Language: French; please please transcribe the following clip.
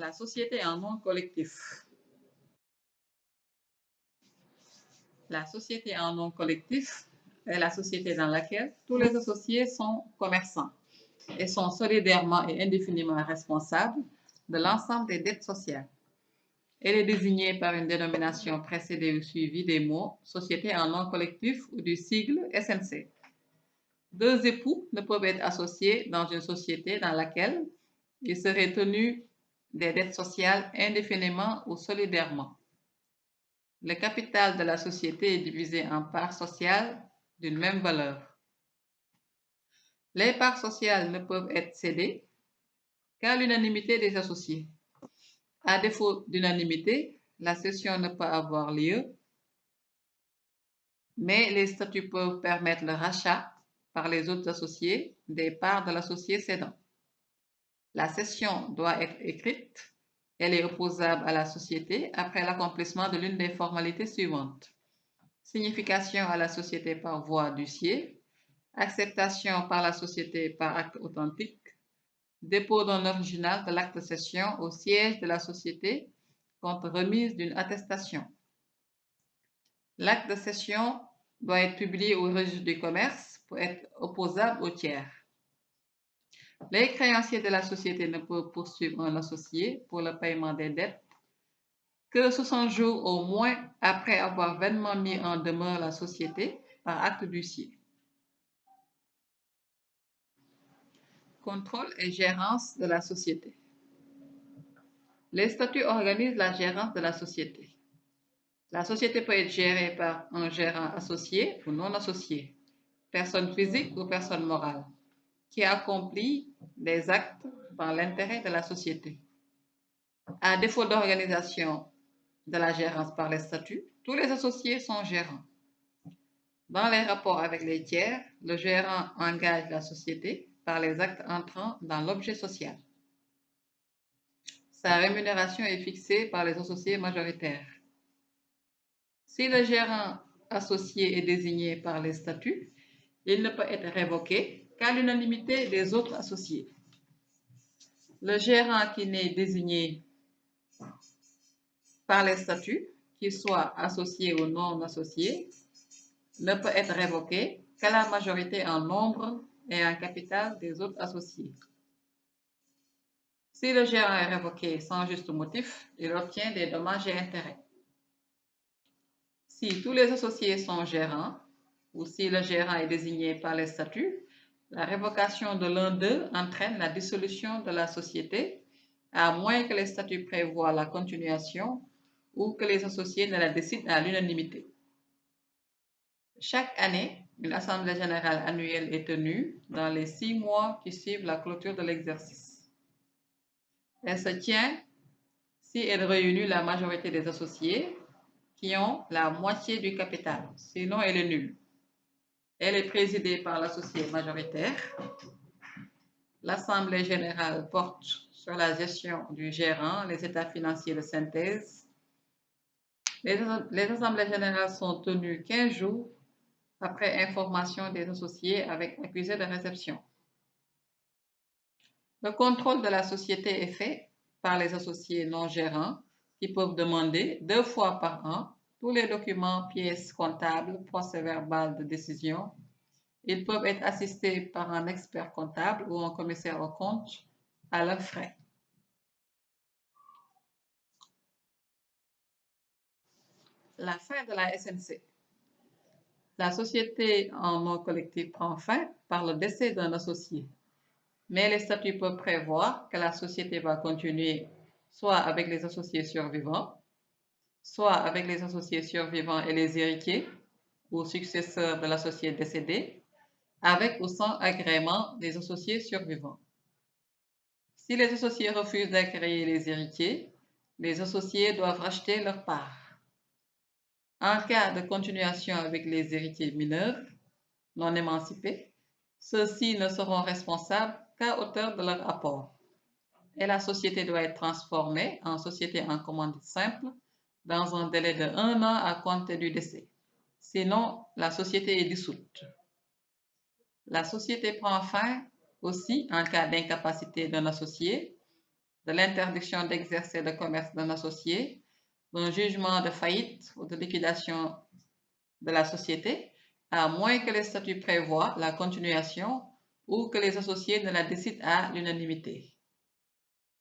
La société en nom collectif. La société en nom collectif est la société dans laquelle tous les associés sont commerçants et sont solidairement et indéfiniment responsables de l'ensemble des dettes sociales. Elle est désignée par une dénomination précédée ou suivie des mots société en nom collectif ou du sigle SNC. Deux époux ne peuvent être associés dans une société dans laquelle ils seraient tenus des dettes sociales indéfiniment ou solidairement. Le capital de la société est divisé en parts sociales d'une même valeur. Les parts sociales ne peuvent être cédées qu'à l'unanimité des associés. À défaut d'unanimité, la cession ne peut avoir lieu, mais les statuts peuvent permettre le rachat par les autres associés des parts de l'associé cédant. La cession doit être écrite. Elle est opposable à la société après l'accomplissement de l'une des formalités suivantes. Signification à la société par voie d'huissier, acceptation par la société par acte authentique, dépôt d'un original de l'acte de cession au siège de la société contre remise d'une attestation. L'acte de cession doit être publié au registre du commerce pour être opposable au tiers. Les créanciers de la société ne peuvent poursuivre un associé pour le paiement des dettes que 60 jours au moins après avoir vainement mis en demeure la société par acte d'huissier. Contrôle et gérance de la société. Les statuts organisent la gérance de la société. La société peut être gérée par un gérant associé ou non associé, personne physique ou personne morale, qui accomplit des actes dans l'intérêt de la société. À défaut d'organisation de la gérance par les statuts, tous les associés sont gérants. Dans les rapports avec les tiers, le gérant engage la société par les actes entrant dans l'objet social. Sa rémunération est fixée par les associés majoritaires. Si le gérant associé est désigné par les statuts, il ne peut être révoqué qu'à l'unanimité des autres associés. Le gérant qui n'est désigné par les statuts, qu'il soit associé ou non associé, ne peut être révoqué qu'à la majorité en nombre et en capital des autres associés. Si le gérant est révoqué sans juste motif, il obtient des dommages et intérêts. Si tous les associés sont gérants, ou si le gérant est désigné par les statuts, la révocation de l'un d'eux entraîne la dissolution de la société, à moins que les statuts prévoient la continuation ou que les associés ne la décident à l'unanimité. Chaque année, une assemblée générale annuelle est tenue dans les 6 mois qui suivent la clôture de l'exercice. Elle se tient si elle réunit la majorité des associés qui ont la moitié du capital, sinon elle est nulle. Elle est présidée par l'associé majoritaire. L'assemblée générale porte sur la gestion du gérant, les états financiers de synthèse. Les assemblées générales sont tenues 15 jours après information des associés avec accusé de réception. Le contrôle de la société est fait par les associés non gérants qui peuvent demander 2 fois par an tous les documents, pièces comptables, procès-verbal de décision. Ils peuvent être assistés par un expert comptable ou un commissaire aux comptes à leurs frais. La fin de la SNC. La société en nom collectif prend fin par le décès d'un associé. Mais les statuts peuvent prévoir que la société va continuer soit avec les associés survivants, soit avec les associés survivants et les héritiers ou successeurs de l'associé décédé, avec ou sans agrément des associés survivants. Si les associés refusent d'agréer les héritiers, les associés doivent racheter leur part. En cas de continuation avec les héritiers mineurs, non émancipés, ceux-ci ne seront responsables qu'à hauteur de leur apport. Et la société doit être transformée en société en commande simple dans un délai de 1 an à compter du décès. Sinon, la société est dissoute. La société prend fin aussi en cas d'incapacité d'un associé de l'interdiction d'exercer le commerce d'un associé, d'un jugement de faillite ou de liquidation de la société, à moins que les statuts prévoient la continuation ou que les associés ne la décident à l'unanimité.